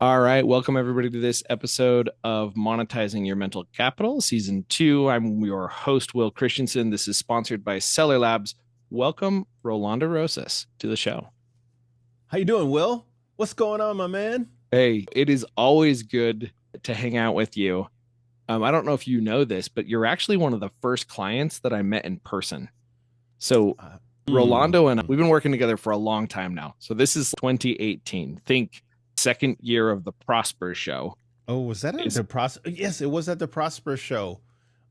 All right, welcome everybody to this episode of Monetizing Your Mental Capital, Season 2. I'm your host, Will Christensen. This is sponsored by Seller Labs. Welcome, Rolando R to the show. How you doing, Will? What's going on, my man? Hey, it is always good to hang out with you. I don't know if you know this, but you're actually one of the first clients that I met in person. So Uh, Rolando and mm. we've been working together for a long time now. So this is 2018. Think second year of the Prosper show. Oh, was that at Is the Prosper? Yes, it was at the Prosper show.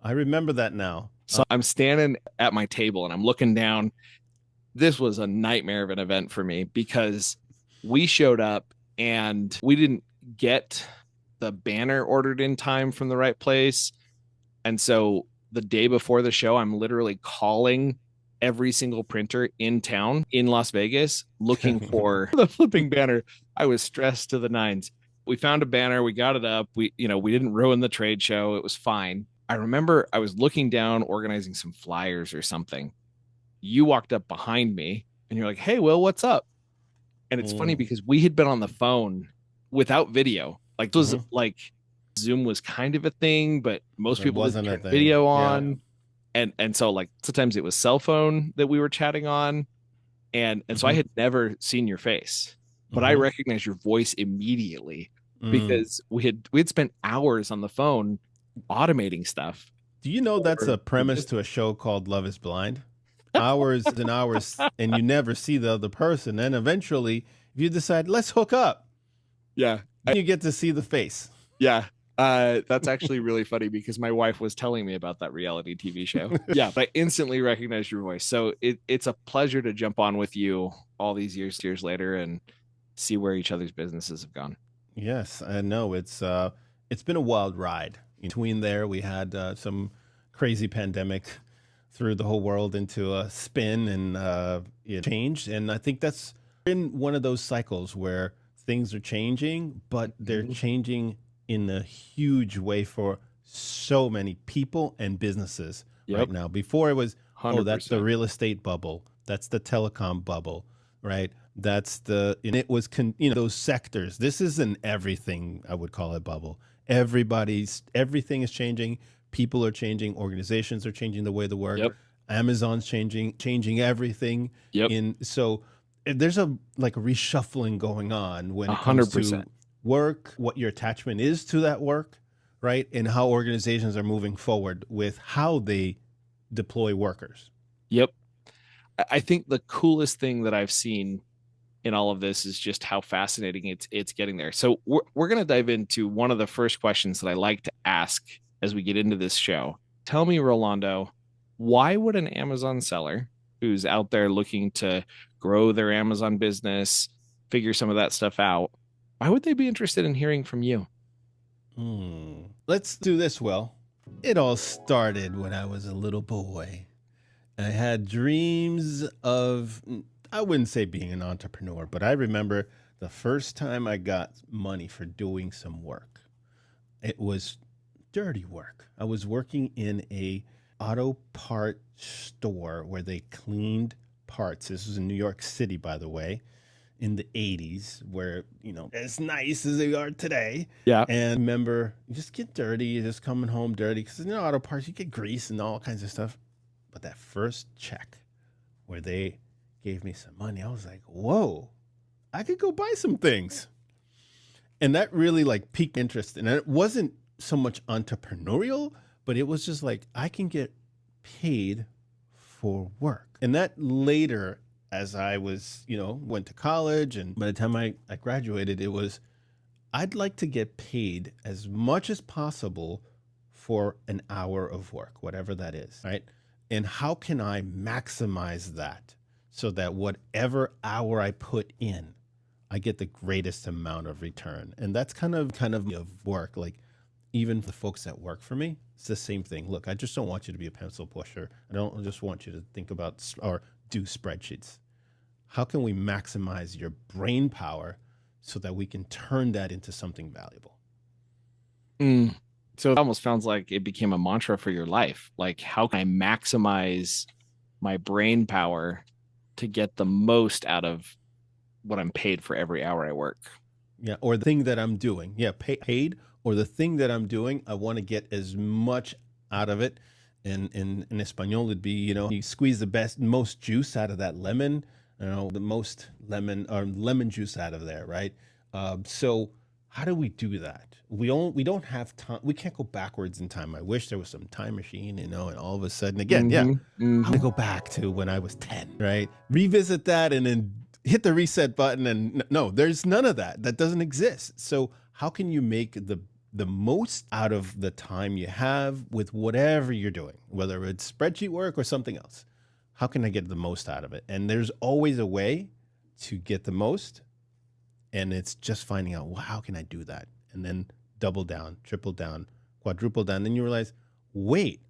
I remember that now. So I'm standing at my table and I'm looking down. This was a nightmare of an event for me because we showed up and we didn't get the banner ordered in time from the right place. And so the day before the show, I'm literally calling every single printer in town in Las Vegas looking for the flipping banner. I was stressed to the nines. We found a banner, we got it up. We didn't ruin the trade show. It was fine. I remember I was looking down organizing some flyers or something. You walked up behind me and you're like, "Hey, Will, what's up?" And it's funny Mm. because we had been on the phone without video. Like it was Mhm. like Zoom was kind of a thing, but most It people didn't wasn't a turn thing. video Yeah. on. And so like sometimes it was cell phone that we were chatting on. And so I Hmm. had never seen your face, but I Hmm. recognized your voice immediately Mm. because we had spent hours on the phone automating stuff Do you know that's for a the premise to a business. show called Love is Blind? Hours and hours, and you never see the other person. And eventually, if you decide, let's hook up, Yeah. then you get to see the face. Yeah. That's actually really funny because my wife was telling me about that reality TV show. Yeah, but I instantly recognized your voice. So it's a pleasure to jump on with you all these years later and see where each other's businesses have gone. Yes, I know it's been a wild ride. In between there, we had some crazy pandemic threw the whole world into a spin and it changed. And I think that's been one of those cycles where things are changing, but they're Mhm. changing in a huge way for so many people and businesses right Yep. now. Before it was, oh, that's the 100%. real estate bubble, that's the telecom bubble, right? That's the and it was those sectors. This isn't everything. I would call it bubble. Everything is changing. People are changing. Organizations are changing the way they work. Yep. Amazon's changing everything. Yep. In so there's a like reshuffling going on when A it comes hundred percent. to work, what your attachment is to that work, right, and how organizations are moving forward with how they deploy workers. Yep. I think the coolest thing that I've seen in all of this is just how fascinating it's getting there. So we're going to dive into one of the first questions that I like to ask as we get into this show. Tell me, Rolando, why would an Amazon seller who's out there looking to grow their Amazon business, figure some of that stuff out, why would they be interested in hearing from you? Let's do this, Will. It all started when I was a little boy. I had dreams of, I wouldn't say being an entrepreneur, but I remember the first time I got money for doing some work. It was dirty work. I was working in a auto part store where they cleaned parts. This was in New York City, by the way, in the 80s, where, as nice as they are today. Yeah. And I remember you just get dirty, you're just coming home dirty because, auto parts, you get grease and all kinds of stuff. But that first check where they gave me some money, I was like, whoa, I could go buy some things. And that really like piqued interest. And it wasn't so much entrepreneurial, but it was just like, I can get paid for work. And that later, as I was, went to college, and by the time I graduated, it was, I'd like to get paid as much as possible for an hour of work, whatever that is, right? And how can I maximize that so that whatever hour I put in, I get the greatest amount of return? And that's kind of work. Like even the folks that work for me, it's the same thing. Look, I just don't want you to be a pencil pusher. I don't just want you to think about or do spreadsheets. How can we maximize your brain power so that we can turn that into something valuable? Mm. So it almost sounds like it became a mantra for your life. Like, how can I maximize my brain power to get the most out of what I'm paid for every hour I work? Yeah, or the thing that I'm doing. Yeah, paid or the thing that I'm doing. I want to get as much out of it. And in Espanol, it'd be, you squeeze the most juice out of that lemon, the most lemon juice out of there, right? So how do we do that? We don't have time. We can't go backwards in time. I wish there was some time machine, and all of a sudden, again, yeah, I'm gonna go back to when I was 10, right? Revisit that and then hit the reset button. And no, there's none of that. That doesn't exist. So how can you make the most out of the time you have with whatever you're doing, whether it's spreadsheet work or something else? How can I get the most out of it? And there's always a way to get the most. And it's just finding out, well, how can I do that? And then double down, triple down, quadruple down. Then you realize, wait,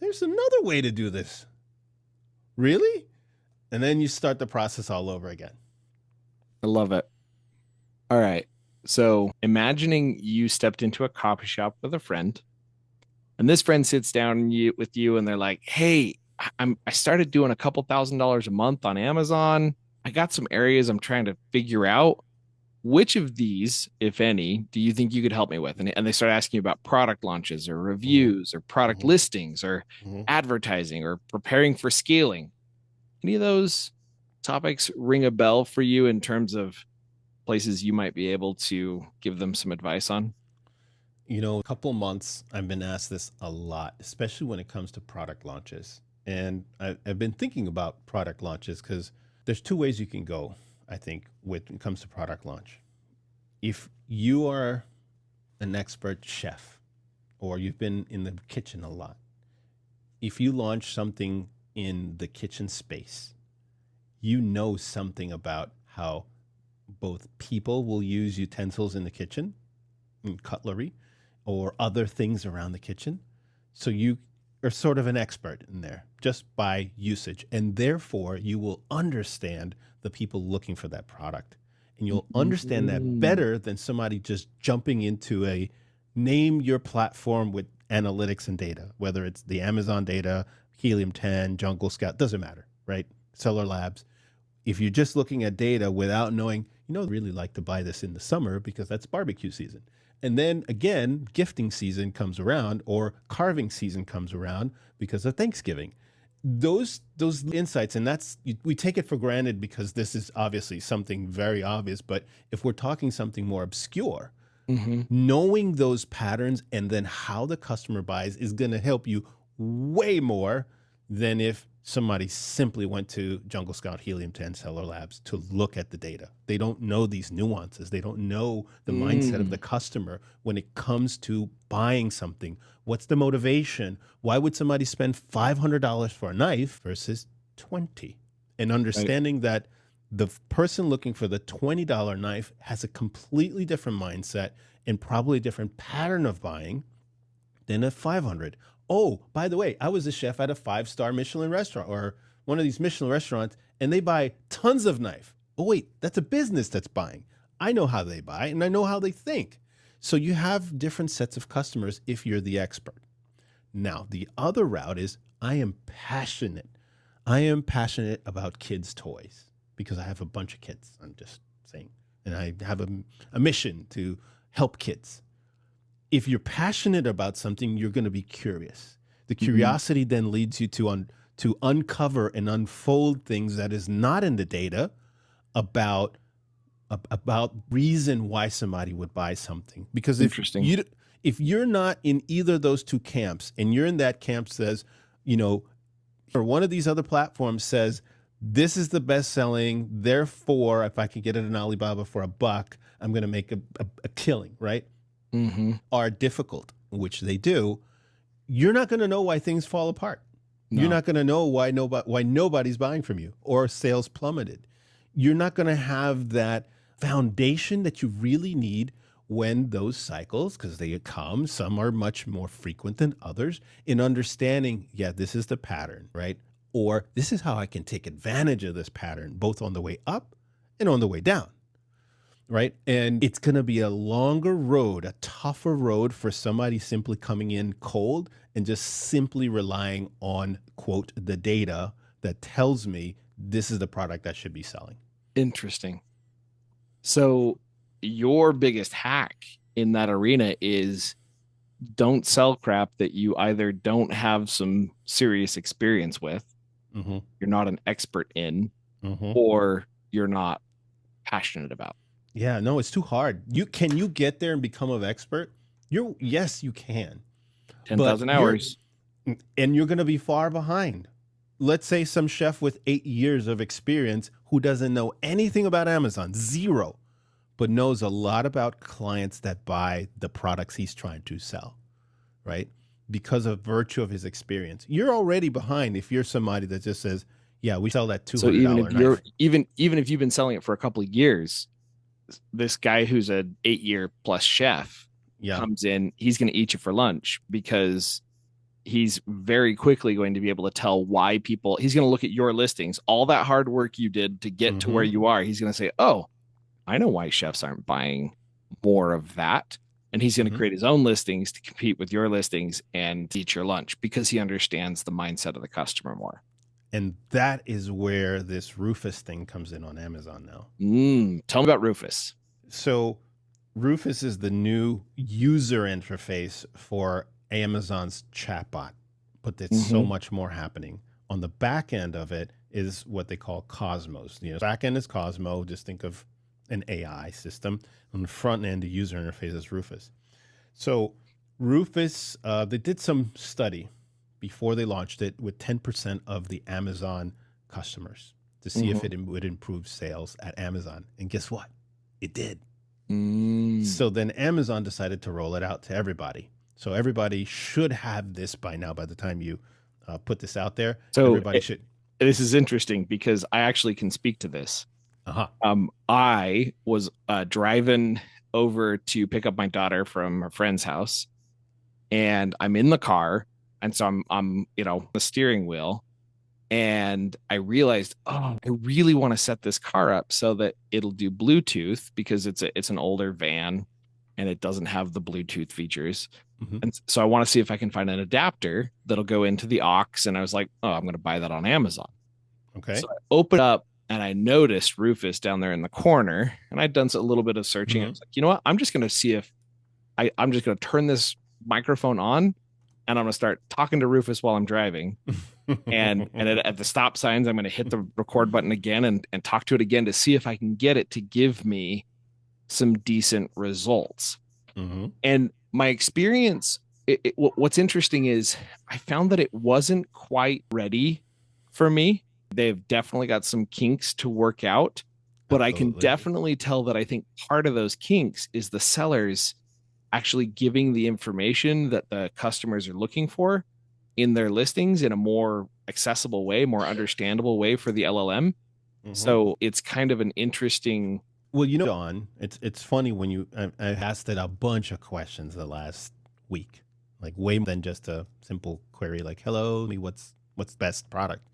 there's another way to do this. Really? And then you start the process all over again. I love it. All right. So imagining you stepped into a coffee shop with a friend, and this friend sits down with you and they're like, hey, I started doing a couple $1,000s a month on Amazon. I got some areas I'm trying to figure out. Which of these, if any, do you think you could help me with? And they start asking you about product launches or reviews or product listings or advertising or preparing for scaling. Any of those topics ring a bell for you in terms of places you might be able to give them some advice on? A couple of months, I've been asked this a lot, especially when it comes to product launches. And I've been thinking about product launches because there's two ways you can go, I think, when it comes to product launch. If you are an expert chef or you've been in the kitchen a lot, if you launch something in the kitchen space, you know something about how both people will use utensils in the kitchen and cutlery or other things around the kitchen. So you are sort of an expert in there just by usage. And therefore, you will understand the people looking for that product. And you'll understand that better than somebody just jumping into a name your platform with analytics and data, whether it's the Amazon data, Helium 10, Jungle Scout, doesn't matter, right? Seller Labs. If you're just looking at data without knowing, really like to buy this in the summer because that's barbecue season. And then again, gifting season comes around or carving season comes around because of Thanksgiving. Those insights, and we take it for granted because this is obviously something very obvious. But if we're talking something more obscure, knowing those patterns and then how the customer buys is going to help you way more than if somebody simply went to Jungle Scout, Helium 10, Seller Labs to look at the data. They don't know these nuances. They don't know the mindset of the customer when it comes to buying something. What's the motivation? Why would somebody spend $500 for a knife versus $20? And understanding that the person looking for the $20 knife has a completely different mindset and probably a different pattern of buying than a $500. Oh, by the way, I was a chef at a 5-star Michelin restaurant or one of these Michelin restaurants, and they buy tons of knife. Oh, wait, that's a business that's buying. I know how they buy and I know how they think. So you have different sets of customers if you're the expert. Now, the other route is I am passionate. I am passionate about kids' toys because I have a bunch of kids. I'm just saying. And I have a mission to help kids. If you're passionate about something, you're going to be curious. The curiosity then leads you to uncover and unfold things that is not in the data about reason why somebody would buy something. Because if you're not in either of those two camps, and you're in that camp says, or one of these other platforms says, this is the best selling, therefore, if I can get it in Alibaba for $1, I'm going to make a killing, right? Are difficult, which they do, you're not going to know why things fall apart. No. You're not going to know why nobody's buying from you or sales plummeted. You're not going to have that foundation that you really need when those cycles, because they come, some are much more frequent than others, in understanding, this is the pattern, right? Or this is how I can take advantage of this pattern, both on the way up and on the way down. Right. And it's going to be a longer road, a tougher road for somebody simply coming in cold and just simply relying on, quote, the data that tells me this is the product I should be selling. Interesting. So your biggest hack in that arena is don't sell crap that you either don't have some serious experience with, Mm-hmm. you're not an expert in, Mm-hmm. or you're not passionate about. Yeah, no, it's too hard. Can you get there and become an expert? Yes, you can. But 10,000 hours. you're going to be far behind. Let's say some chef with 8 years of experience who doesn't know anything about Amazon, zero, but knows a lot about clients that buy the products he's trying to sell, right? Because of virtue of his experience. You're already behind if you're somebody that just says, yeah, we sell that $200 So even if you're knife. even if you've been selling it for a couple of years, this guy who's an 8-year plus chef Yeah. comes in, he's going to eat you for lunch because he's very quickly going to be able to tell why people, he's going to look at your listings, all that hard work you did to get to where you are. He's going to say, oh, I know why chefs aren't buying more of that. And he's going to create his own listings to compete with your listings and eat your lunch because he understands the mindset of the customer more. And that is where this Rufus thing comes in on Amazon now. Tell me about Rufus. So Rufus is the new user interface for Amazon's chatbot, but there's so much more happening. On the back end of it is what they call Cosmos. Back end is Cosmo. Just think of an AI system. On the front end, the user interface is Rufus. So Rufus, they did some study before they launched it with 10% of the Amazon customers to see if it would improve sales at Amazon. And guess what? It did. So then Amazon decided to roll it out to everybody. So everybody should have this by now, by the time you put this out there. So everybody should. This is interesting because I actually can speak to this. I was driving over to pick up my daughter from her friend's house, and I'm in the car, and so I'm the steering wheel, and I realized, oh, I really want to set this car up so that it'll do Bluetooth because it's an older van and it doesn't have the Bluetooth features. And so I want to see if I can find an adapter that'll go into the aux. And I was like, oh, I'm going to buy that on Amazon. Okay. So I opened up and I noticed Rufus down there in the corner, and I'd done a little bit of searching. I was like, you know what? I'm just going to see if I'm just going to turn this microphone on, and I'm going to start talking to Rufus while I'm driving. and at the stop signs, I'm going to hit the record button again and talk to it again to see if I can get it to give me some decent results. And my experience, what's interesting is I found that it wasn't quite ready for me. They've definitely got some kinks to work out, but I can definitely tell that I think part of those kinks is the sellers actually giving the information that the customers are looking for in their listings in a more accessible way, more understandable way for the LLM. So it's kind of an interesting. Well, Don, it's funny when I asked it a bunch of questions the last week, like way more than just a simple query like, hello, what's best product?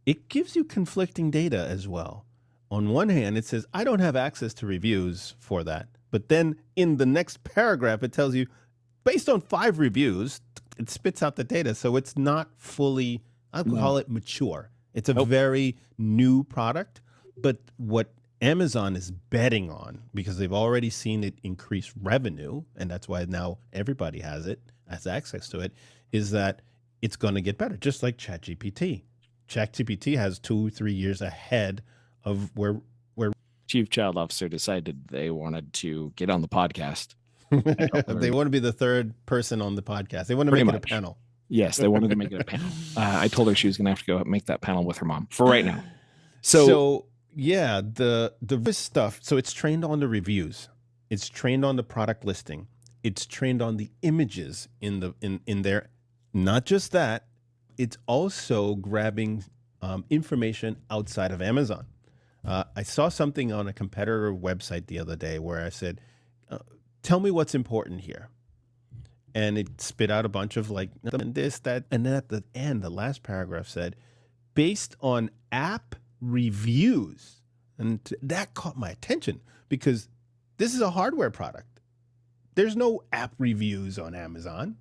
It gives you conflicting data as well. On one hand, it says, I don't have access to reviews for that. But then in the next paragraph, it tells you, based on 5 reviews, it spits out the data. So it's not fully, I would call it mature. It's a very new product. But what Amazon is betting on, because they've already seen it increase revenue, and that's why now everybody has access to it, is that it's going to get better, just like ChatGPT. ChatGPT has 2-3 years ahead of where Chief Child Officer decided they wanted to get on the podcast. They want to be the third person on the podcast. They want to make it a panel. Yes, they wanted to make it a panel. I told her she was going to have to go make that panel with her mom for right now. So yeah, the stuff. So it's trained on the reviews. It's trained on the product listing. It's trained on the images in there. Not just that, it's also grabbing information outside of Amazon. I saw something on a competitor website the other day where I said, tell me what's important here. And it spit out a bunch of like this, that, and then at the end, the last paragraph said, based on app reviews. And that caught my attention because this is a hardware product. There's no app reviews on Amazon.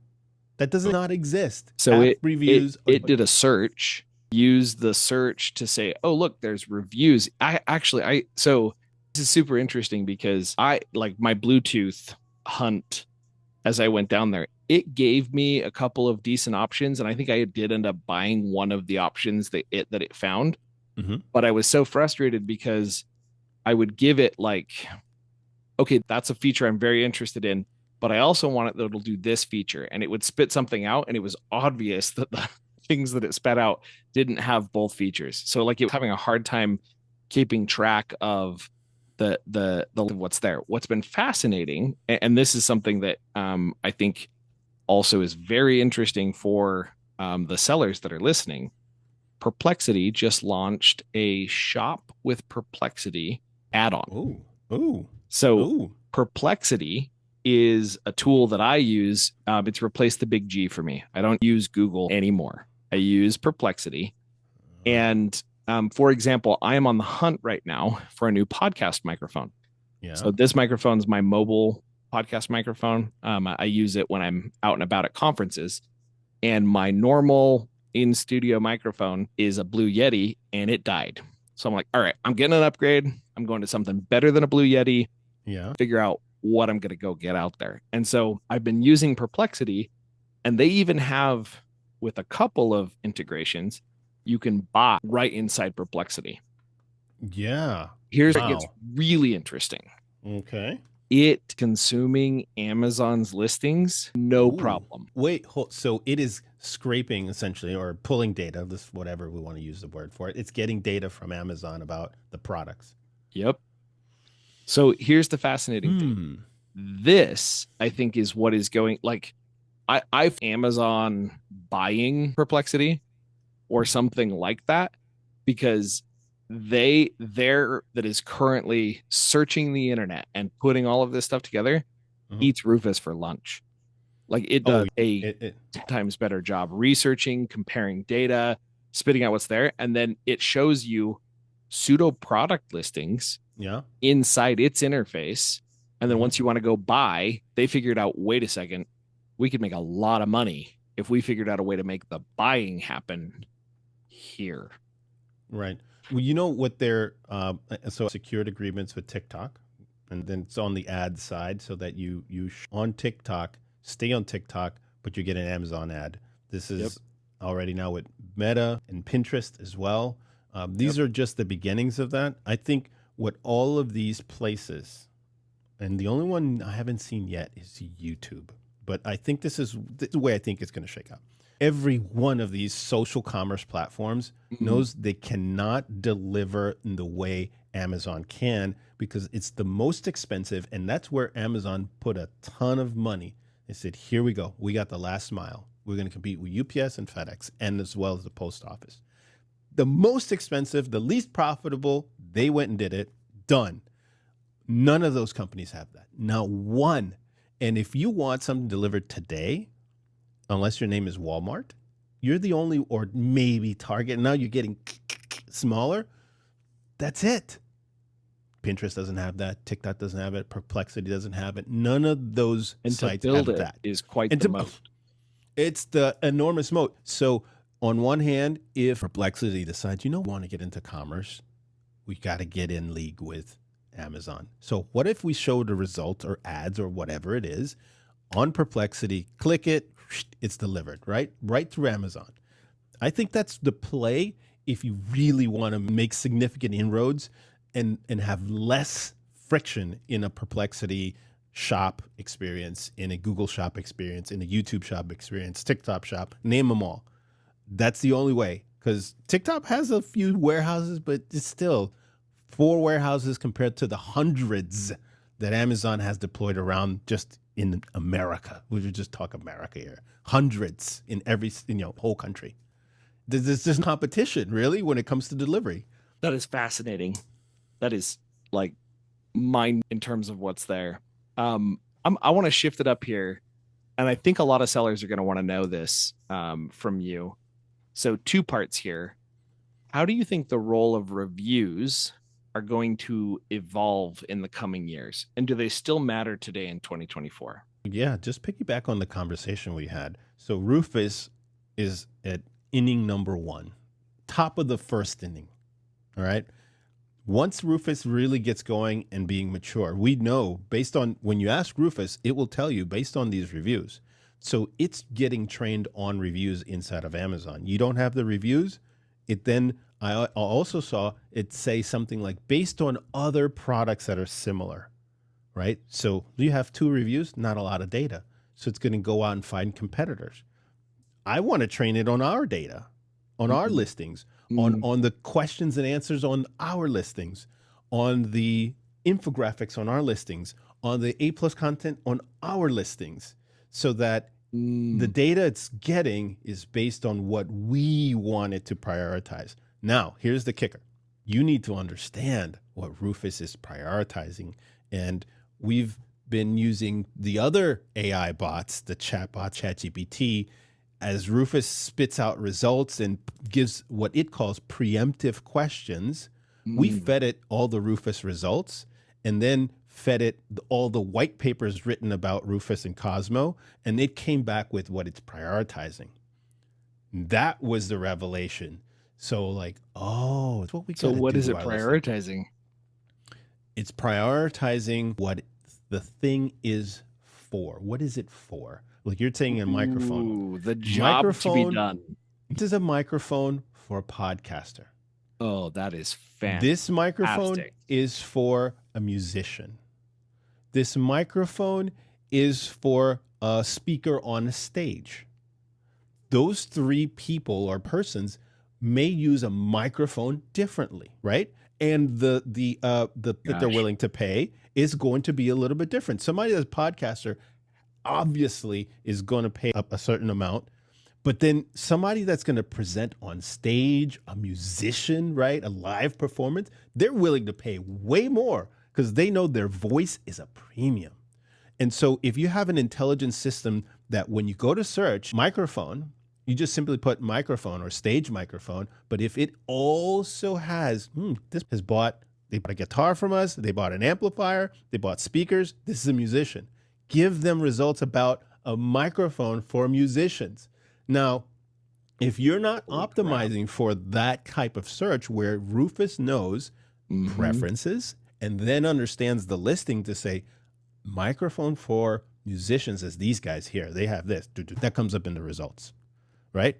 That does not exist. So app reviews. It did a search, used the search to say, oh, look, there's reviews. So This is super interesting because I like my Bluetooth hunt as I went down there. It gave me a couple of decent options, and I think I did end up buying one of the options that it found. Mm-hmm. But I was so frustrated because I would give it like, okay, that's a feature I'm very interested in, but I also want it that it'll do this feature, and it would spit something out, and it was obvious that the things that it spat out didn't have both features. So like it was having a hard time keeping track of the what's there. What's been fascinating, and this is something that I think also is very interesting for the sellers that are listening. Perplexity just launched a shop with Perplexity add-on. Oh, oh, So oh. Perplexity is a tool that I use. It's replaced the big G for me. I don't use Google anymore. I use Perplexity. And for example, I am on the hunt right now for a new podcast microphone. Yeah. So this microphone is my mobile podcast microphone. I use it when I'm out and about at conferences. And my normal in studio microphone is a Blue Yeti, and it died. So I'm like, all right, I'm getting an upgrade. I'm going to something better than a Blue Yeti. Yeah. Figure out what I'm going to go get out there. And so I've been using Perplexity, and they even have, with a couple of integrations, you can buy right inside Perplexity. Yeah. Here's where it gets really interesting. Okay. It consuming Amazon's listings, no problem. Wait, so it is scraping essentially, or pulling data, this whatever we want to use the word for it. It's getting data from Amazon about the products. Yep. So here's the fascinating thing. This, I think, is what is going, like, I've Amazon buying Perplexity or something like that, because there that is currently searching the internet and putting all of this stuff together eats Rufus for lunch. Like it does 10 times better job researching, comparing data, spitting out what's there, and then it shows you pseudo product listings inside its interface. And then once you want to go buy, they figured out, wait a second, we could make a lot of money if we figured out a way to make the buying happen here. Right. Well, you know what they're so secured agreements with TikTok, and then it's on the ad side so that you on TikTok, stay on TikTok, but you get an Amazon ad. This is already now with Meta and Pinterest as well. These are just the beginnings of that. I think what all of these places, and the only one I haven't seen yet is YouTube, but I think this is the way I think it's going to shake out. Every one of these social commerce platforms knows they cannot deliver in the way Amazon can, because it's the most expensive. And that's where Amazon put a ton of money. They said, here we go. We got the last mile. We're going to compete with UPS and FedEx, and as well as the post office. The most expensive, the least profitable, they went and did it. Done. None of those companies have that. Not one. And if you want something delivered today, unless your name is Walmart, you're the only, or maybe Target. Now you're getting smaller. That's it. Pinterest doesn't have that. TikTok doesn't have it. Perplexity doesn't have it. None of those sites have that. Is quite the moat. It's the enormous moat. So on one hand, if Perplexity decides, we want to get into commerce, we got to get in league with Amazon. So what if we show the result or ads or whatever it is on Perplexity, click it, it's delivered, right through Amazon. I think that's the play if you really want to make significant inroads and have less friction in a Perplexity shop experience, in a Google shop experience, in a YouTube shop experience, TikTok shop, name them all. That's the only way, because TikTok has a few warehouses, but it's still 4 warehouses compared to the hundreds that Amazon has deployed around just in America. We would just talk America here. Hundreds in every, whole country. There's just competition, really, when it comes to delivery. That is fascinating. That is like mind in terms of what's there. I want to shift it up here, and I think a lot of sellers are going to want to know this from you. So 2 parts here. How do you think the role of reviews are going to evolve in the coming years? And do they still matter today in 2024? Yeah, just piggyback on the conversation we had. So Rufus is at inning number 1, top of the first inning. All right. Once Rufus really gets going and being mature, we know based on when you ask Rufus, it will tell you based on these reviews. So it's getting trained on reviews inside of Amazon. You don't have the reviews. It then, I also saw it say something like based on other products that are similar, right? So you have 2 reviews, not a lot of data. So it's going to go out and find competitors. I want to train it on our data, on our listings, on the questions and answers on our listings, on the infographics on our listings, on the A+ content on our listings, so that the data it's getting is based on what we want it to prioritize. Now, here's the kicker. You need to understand what Rufus is prioritizing. And we've been using the other AI bots, the chatbot, ChatGPT, as Rufus spits out results and gives what it calls preemptive questions. We fed it all the Rufus results and then fed it all the white papers written about Rufus and Cosmo, and it came back with what it's prioritizing. That was the revelation. So like, oh, it's what we got to do. So what is it while prioritizing? It's prioritizing what the thing is for. What is it for? Like you're saying a microphone. Ooh, the job to be done. This is a microphone for a podcaster. Oh, that is fantastic. This microphone is for a musician. This microphone is for a speaker on a stage. Those 3 people or persons may use a microphone differently, right? And the that they're willing to pay is going to be a little bit different. Somebody that's a podcaster obviously is going to pay up a certain amount, but then somebody that's going to present on stage, a musician, right? A live performance, they're willing to pay way more because they know their voice is a premium. And so if you have an intelligent system that when you go to search microphone, you just simply put microphone or stage microphone. But if it also has, they bought a guitar from us, they bought an amplifier, they bought speakers, this is a musician. Give them results about a microphone for musicians. Now, if you're not optimizing for that type of search where Rufus knows preferences and then understands the listing to say microphone for musicians as these guys here, they have this, that comes up in the results, right?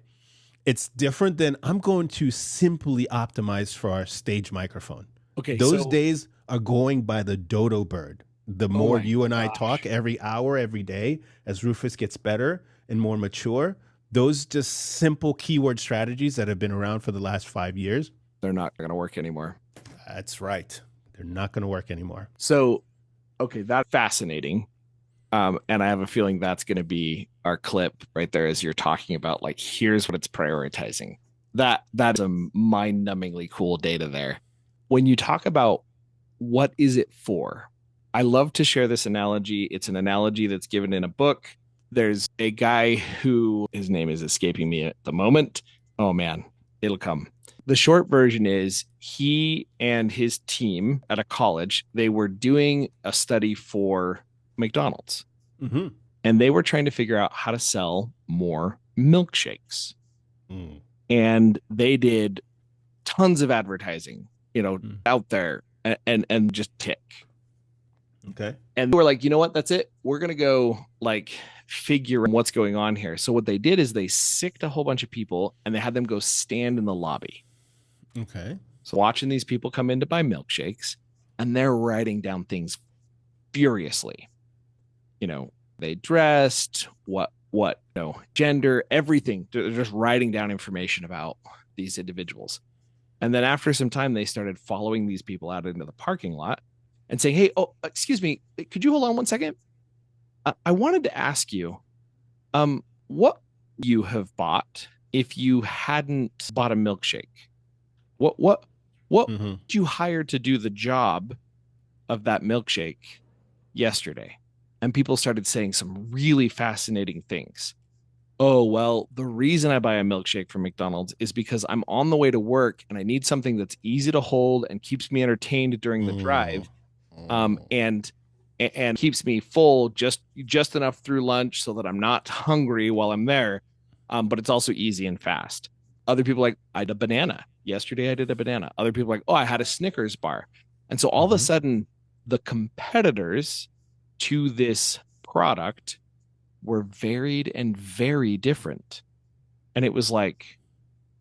It's different than I'm going to simply optimize for our stage microphone. Okay, those days are going by the dodo bird. The more you and I talk every hour, every day, as Rufus gets better and more mature, those just simple keyword strategies that have been around for the last 5 years, they're not going to work anymore. That's right. They're not going to work anymore. So, okay, that's fascinating. And I have a feeling that's going to be our clip right there as you're talking about, like, here's what it's prioritizing. That's a mind-numbingly cool data there. When you talk about what is it for, I love to share this analogy. It's an analogy that's given in a book. There's a guy who, his name is escaping me at the moment. Oh man, it'll come. The short version is he and his team at a college, they were doing a study for McDonald's. And they were trying to figure out how to sell more milkshakes. And they did tons of advertising, out there and just tick. Okay. And we're like, you know what? That's it. We're going to go like figure what's going on here. So what they did is they sicked a whole bunch of people and they had them go stand in the lobby. Okay. So watching these people come in to buy milkshakes and they're writing down things furiously. They dressed, what, gender, everything. They're just writing down information about these individuals. And then after some time, they started following these people out into the parking lot and saying, hey, excuse me, could you hold on one second? I wanted to ask you, what you have bought if you hadn't bought a milkshake? What would you hire to do the job of that milkshake yesterday? And people started saying some really fascinating things. Oh, well, the reason I buy a milkshake from McDonald's is because I'm on the way to work and I need something that's easy to hold and keeps me entertained during the drive. And keeps me full just enough through lunch so that I'm not hungry while I'm there. But it's also easy and fast. Other people like, I did a banana. Yesterday I did a banana. Other people like, oh, I had a Snickers bar. And so all of a Mm-hmm. sudden, the competitors to this product were varied and very different. And it was like,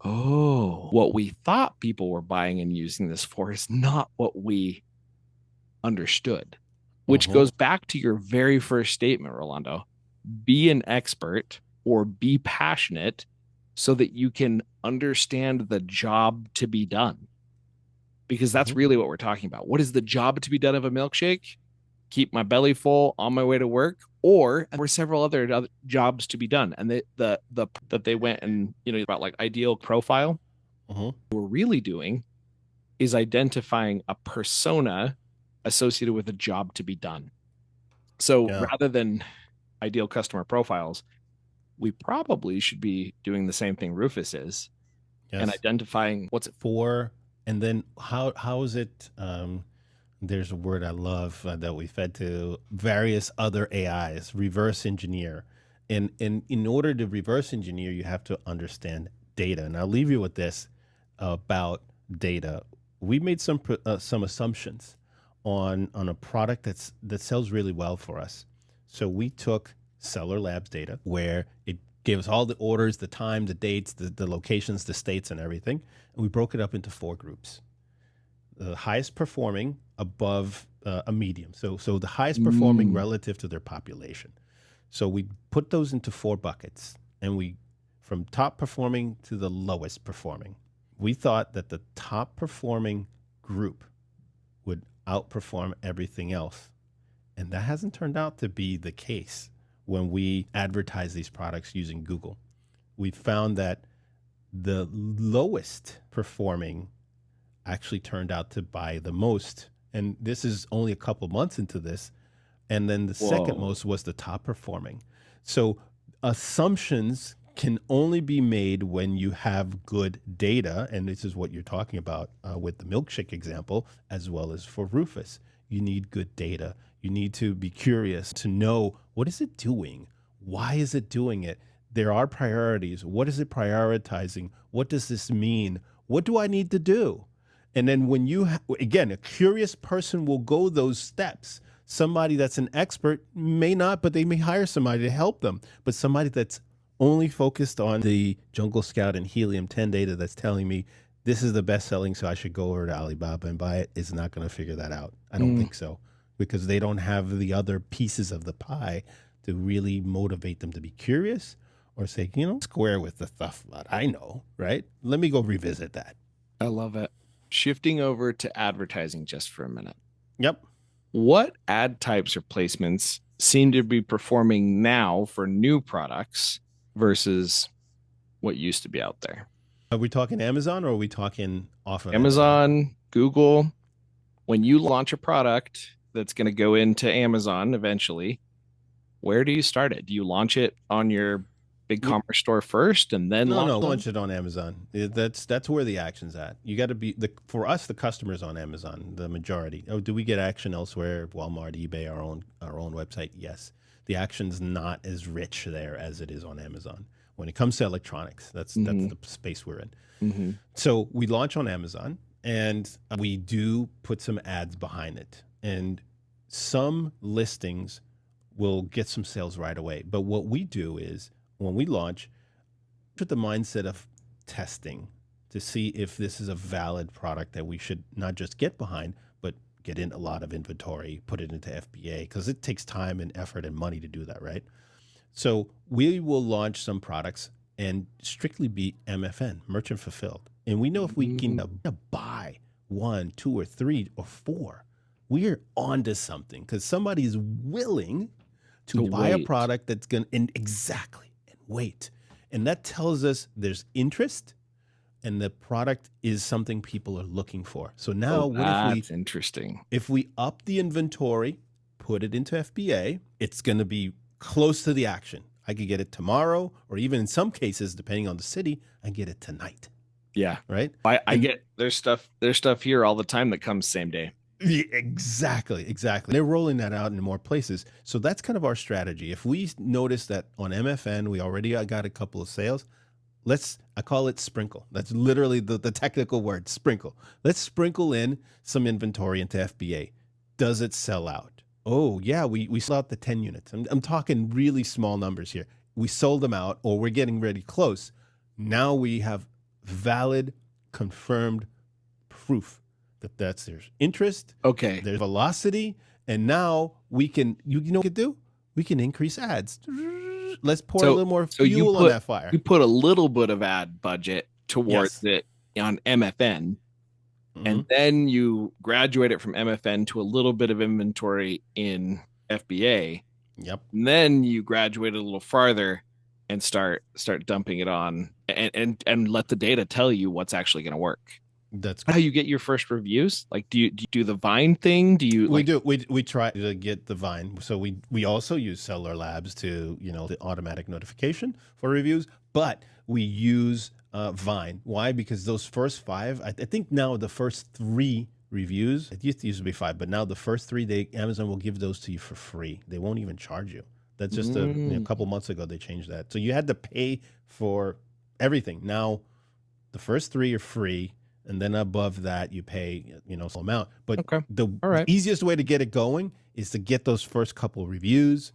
oh, what we thought people were buying and using this for is not what we understood, which Mm-hmm. goes back to your very first statement, Rolando. Be an expert or be passionate so that you can understand the job to be done. Because that's Mm-hmm. really what we're talking about. What is the job to be done of a milkshake? Keep my belly full on my way to work, or there were several other jobs to be done. And the that they went and about like ideal profile, Mm-hmm. what we're really doing is identifying a persona associated with a job to be done. So Yeah. rather than ideal customer profiles, we probably should be doing the same thing Rufus is and Yes. identifying what's it. For and then how is it? There's a word I love that we fed to various other AIs. Reverse engineer, and in order to reverse engineer, you have to understand data. And I'll leave you with this about data. We made some assumptions on a product that sells really well for us. So we took Seller Labs data where it gave us all the orders, the time, the dates, the locations, the states, and everything. And we broke it up into 4 groups. The highest performing above a medium. So the highest performing Mm, relative to their population. So we put those into 4 buckets, and we from top performing to the lowest performing. We thought that the top performing group would outperform everything else. And that hasn't turned out to be the case when we advertise these products using Google. We found that the lowest performing actually turned out to buy the most. And this is only a couple months into this. And then the second whoa. most was the top performing. So assumptions can only be made when you have good data. And this is what you're talking about with the milkshake example, as well as for Rufus. You need good data. You need to be curious to know, what is it doing? Why is it doing it? There are priorities. What is it prioritizing? What does this mean? What do I need to do? And then when you, again, a curious person will go those steps. Somebody that's an expert may not, but they may hire somebody to help them. But somebody that's only focused on the Jungle Scout and Helium 10 data that's telling me this is the best selling, so I should go over to Alibaba and buy it, is not going to figure that out. I don't Mm, think so, because they don't have the other pieces of the pie to really motivate them to be curious or say, square with the stuff that I know, right? Let me go revisit that. I love it. Shifting over to advertising just for a minute. Yep. What ad types or placements seem to be performing now for new products versus what used to be out there? Are we talking Amazon or are we talking off of Amazon? Amazon, Google, when you launch a product that's going to go into Amazon eventually, where do you start it? Do you launch it on your big We, commerce store first and then no, launch no, them? launch it on Amazon. That's where the action's at. You got to be for us, the customers on Amazon, the majority. Oh, do we get action elsewhere? Walmart, eBay, our own website? Yes. The action's not as rich there as it is on Amazon. When it comes to electronics, that's Mm-hmm. the space we're in. Mm-hmm. So we launch on Amazon, and we do put some ads behind it. And some listings will get some sales right away. But what we do is when we launch, with the mindset of testing to see if this is a valid product that we should not just get behind, but get in a lot of inventory, put it into FBA, because it takes time and effort and money to do that, right? So we will launch some products and strictly be MFN, merchant fulfilled. And we know if we can buy 1, 2, or 3 or 4, we're onto something, because somebody is willing to buy a product that's going to, exactly, and wait. And that tells us there's interest and the product is something people are looking for. So now what that's interesting. if we up the inventory, put it into FBA, it's going to be close to the action. I could get it tomorrow, or even in some cases, depending on the city, I get it tonight. Yeah. Right. I get there's stuff here all the time that comes same day. Yeah, exactly. They're rolling that out in more places. So that's kind of our strategy. If we notice that on MFN, we already got a couple of sales, I call it sprinkle. That's literally the technical word, sprinkle. Let's sprinkle in some inventory into FBA. Does it sell out? Oh, yeah, we sold out the 10 units. I'm talking really small numbers here. We sold them out, or we're getting ready close. Now we have valid, confirmed proof that there's interest, Okay. there's velocity, and now we can, you know what we can do? We can increase ads. Let's pour a little more fuel on that fire. You put a little bit of ad budget towards it on MFN, and then you graduate it from MFN to a little bit of inventory in FBA. Yep. And then you graduate a little farther and start dumping it on and let the data tell you what's actually going to work. That's how you get your first reviews. Like, do you do the Vine thing? Do you? We try to get the Vine. So we also use Seller Labs to, the automatic notification for reviews, but we use Vine. Why? Because those first 5, I think now the first 3 reviews, it used to be 5, but now the first 3, Amazon will give those to you for free. They won't even charge you. That's just a couple months ago they changed that. So you had to pay for everything. Now the first 3 are free. And then above that, you pay, some amount. But the easiest way to get it going is to get those first couple of reviews,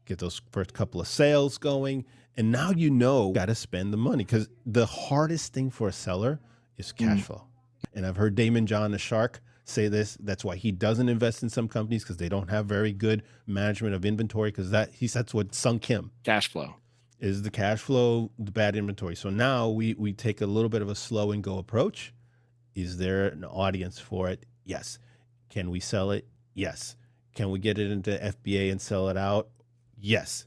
get those first couple of sales going. And now you got to spend the money, because the hardest thing for a seller is cash flow. And I've heard Damon John, the shark, say this. That's why he doesn't invest in some companies, because they don't have very good management of inventory, because that's what sunk him. Cash flow. Is the cash flow, the bad inventory. So now we take a little bit of a slow and go approach. Is there an audience for it? Yes. Can we sell it? Yes. Can we get it into FBA and sell it out? Yes.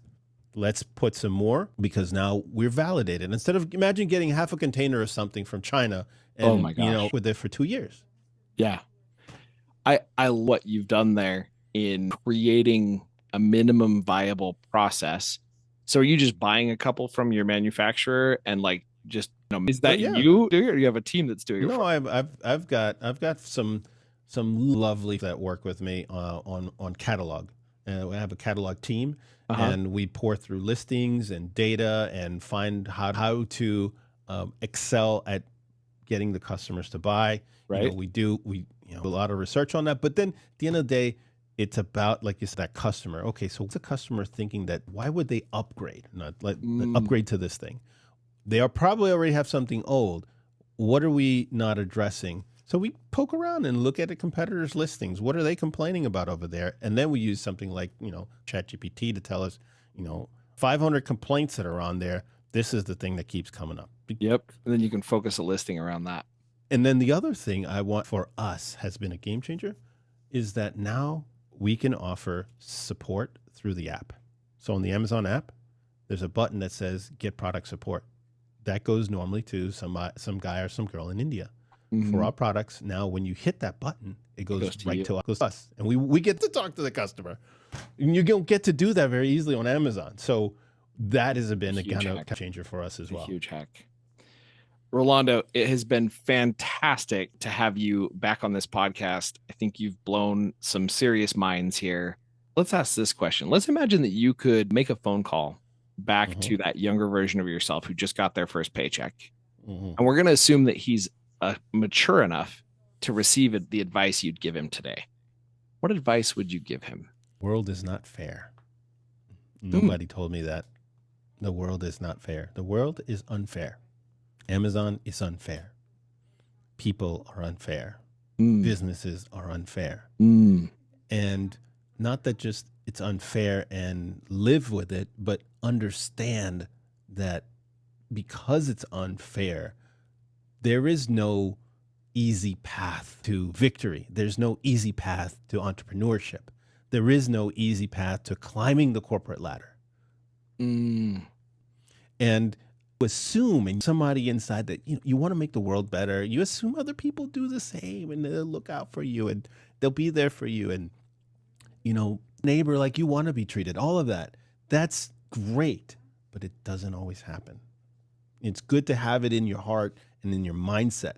Let's put some more, because now we're validated. Instead of, imagine getting half a container of something from China and, with it for 2 years. Yeah. I love what you've done there in creating a minimum viable process. So are you just buying a couple from your manufacturer and just, is that you doing it, or you have a team that's doing it? No, I've got some lovely that work with me on catalog. I have a catalog team, and we pour through listings and data and find how to excel at getting the customers to buy. Right. We do a lot of research on that, but then at the end of the day, it's about, like you said, that customer. Okay, so what's a customer thinking that, why would they upgrade? Not upgrade to this thing. They are probably already have something old. What are we not addressing? So we poke around and look at the competitors' listings. What are they complaining about over there? And then we use something like, ChatGPT to tell us, 500 complaints that are on there. This is the thing that keeps coming up. Yep. And then you can focus a listing around that. And then the other thing I want for us has been a game changer is that now we can offer support through the app. So on the Amazon app, there's a button that says get product support. That goes normally to some guy or some girl in India. For our products, now when you hit that button, it goes right to us. And we get to talk to the customer. And you don't get to do that very easily on Amazon. So that has been a kind of changer for us as well. Huge hack. Rolando, it has been fantastic to have you back on this podcast. I think you've blown some serious minds here. Let's ask this question. Let's imagine that you could make a phone call back to that younger version of yourself who just got their first paycheck. And we're going to assume that he's mature enough to receive the advice you'd give him today. What advice would you give him? World is not fair. Nobody told me that. The world is not fair. The world is unfair. Amazon is unfair. People are unfair. Businesses are unfair. And not that just it's unfair and live with it, but understand that because it's unfair, there is no easy path to victory. There's no easy path to entrepreneurship. There is no easy path to climbing the corporate ladder. And assuming somebody inside that you want to make the world better, you assume other people do the same and they'll look out for you and they'll be there for you, and neighbor like you want to be treated, all of that. That's great, but it doesn't always happen. It's good to have it in your heart and in your mindset,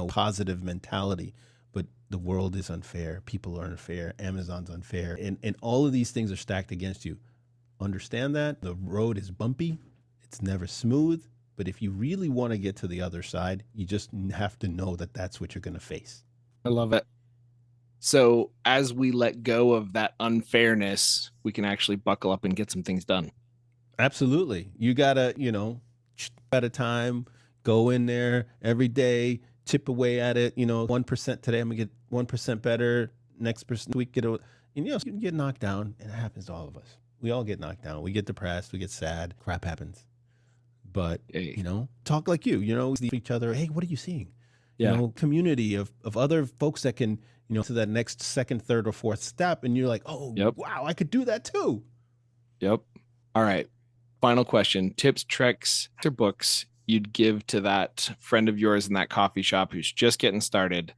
positive mentality, but the world is unfair. People are unfair. Amazon's unfair. And all of these things are stacked against you. Understand that the road is bumpy. It's never smooth. But if you really want to get to the other side, you just have to know that that's what you're going to face. I love it. So as we let go of that unfairness, we can actually buckle up and get some things done. Absolutely. You got to, at a time, go in there every day, chip away at it. 1% today, I'm going to get 1% better. Next week, you can get knocked down, and it happens to all of us. We all get knocked down. We get depressed. We get sad. Crap happens. But, talk like you, see each other. Hey, what are you seeing? Yeah. Community of other folks that can, to that next second, third, or fourth step. And you're like, oh, wow, I could do that too. Yep. All right. Final question. Tips, tricks, or books you'd give to that friend of yours in that coffee shop who's just getting started.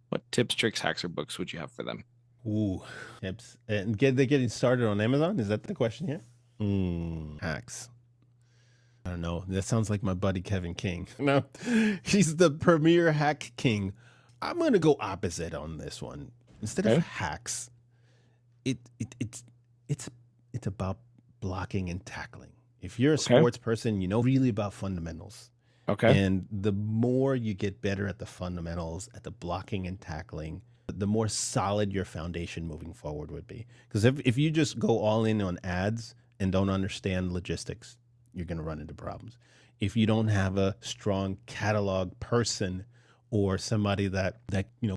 What tips, tricks, hacks, or books would you have for them? Ooh, tips. And they're getting started on Amazon? Is that the question here? Hacks. I don't know. That sounds like my buddy Kevin King. No, he's the premier hack king. I'm going to go opposite on this one. Instead of hacks, it's about blocking and tackling. If you're a sports person, really about fundamentals. Okay. And the more you get better at the fundamentals, at the blocking and tackling, the more solid your foundation moving forward would be. Because if you just go all in on ads and don't understand logistics, you're going to run into problems. If you don't have a strong catalog person or somebody that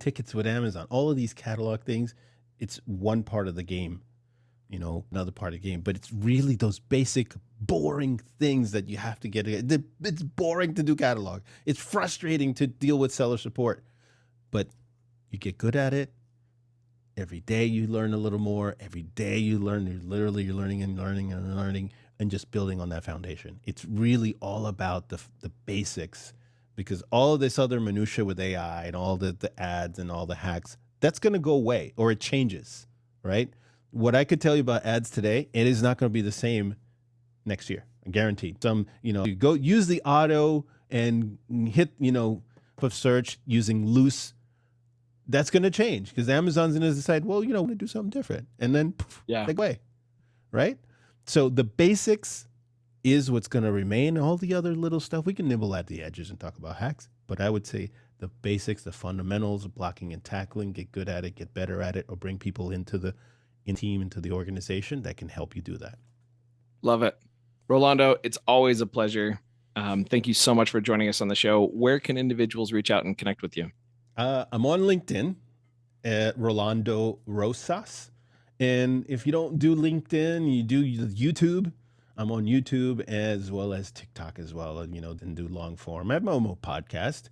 tickets with Amazon, all of these catalog things, it's one part of the game, another part of the game. But it's really those basic, boring things that you have to get. It's boring to do catalog. It's frustrating to deal with seller support. But you get good at it. Every day you learn a little more. Every day you learn. You're learning and learning and learning and just building on that foundation. It's really all about the basics, because all of this other minutia with AI and all the ads and all the hacks, that's going to go away, or it changes, right? What I could tell you about ads today, it is not going to be the same next year. Guaranteed. You go use the auto and hit, of search using loose. That's going to change because Amazon's going to decide, well, want to do something different. And then take away, right? So the basics is what's going to remain. All the other little stuff, we can nibble at the edges and talk about hacks. But I would say the basics, the fundamentals, blocking and tackling, get good at it, get better at it, or bring people into the team, into the organization that can help you do that. Love it. Rolando, it's always a pleasure. Thank you so much for joining us on the show. Where can individuals reach out and connect with you? I'm on LinkedIn at Rolando Rosas. And if you don't do LinkedIn, you do YouTube. I'm on YouTube as well as TikTok as well, and do long form. I have my own podcast,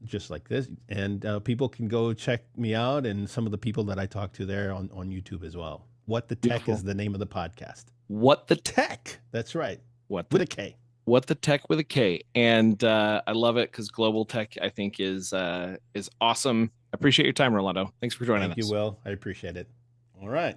just like this. And people can go check me out and some of the people that I talk to there on YouTube as well. What the Tech is the name of the podcast. What the Tech? That's right. With a K. What the Tech with a K. And I love it because global tech, I think, is awesome. I appreciate your time, Rolando. Thanks for joining us. Thank you, Will. I appreciate it. All right.